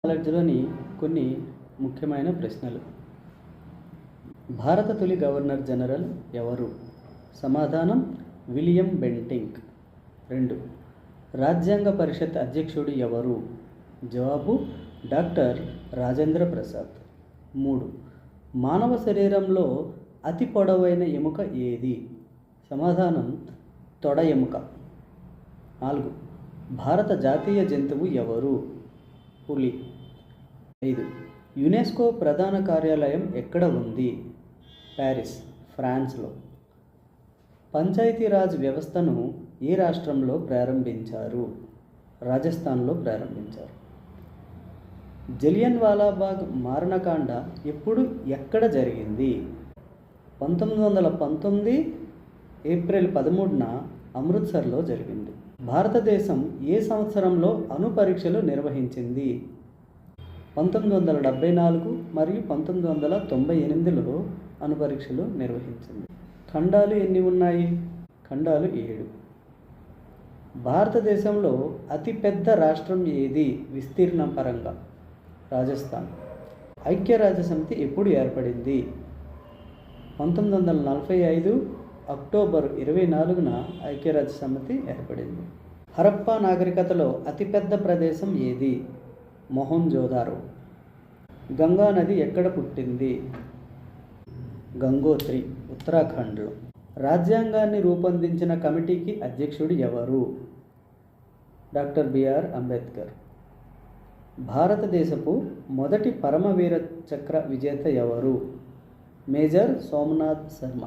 కాలేజీలోని కొన్ని ముఖ్యమైన ప్రశ్నలు. భారత తొలి గవర్నర్ జనరల్ ఎవరు? సమాధానం విలియం బెంటింక్. 2. రాజ్యాంగ పరిషత్ అధ్యక్షుడు ఎవరు? జవాబు డాక్టర్ రాజేంద్ర ప్రసాద్. 3. మానవ శరీరంలో అతి పొడవైన ఎముక ఏది? సమాధానం తొడ ఎముక. 4. భారత జాతీయ జంతువు ఎవరు? పులి. 5. యునెస్కో ప్రధాన కార్యాలయం ఎక్కడ ఉంది? ప్యారిస్, ఫ్రాన్స్లో. పంచాయతీరాజ్ వ్యవస్థను ఏ రాష్ట్రంలో ప్రారంభించారు? రాజస్థాన్లో ప్రారంభించారు. జలియన్ వాలాబాగ్ మారణకాండ ఎప్పుడు ఎక్కడ జరిగింది? 1919 ఏప్రిల్ 13న అమృత్సర్లో జరిగింది. భారతదేశం ఏ సంవత్సరంలో అణు పరీక్షలు నిర్వహించింది? 1974 మరియు 1998లో అణు పరీక్షలు నిర్వహించింది. ఖండాలు ఎన్ని ఉన్నాయి? ఖండాలు 7. భారతదేశంలో అతిపెద్ద రాష్ట్రం ఏది విస్తీర్ణం పరంగా? రాజస్థాన్. ఐక్యరాజ్యసమితి ఎప్పుడు ఏర్పడింది? 1945 అక్టోబర్ 24న ఐక్యరాజ్యసమితి ఏర్పడింది. హరప్పా నాగరికతలో అతిపెద్ద ప్రదేశం ఏది? మొహంజోదారో. గంగా నది ఎక్కడ పుట్టింది? గంగోత్రి, ఉత్తరాఖండ్లో. రాజ్యాంగాన్ని రూపొందించిన కమిటీకి అధ్యక్షుడు ఎవరు? Doctor BR Ambedkar. భారతదేశపు మొదటి పరమవీర చక్ర విజేత ఎవరు? మేజర్ సోమనాథ్ శర్మ.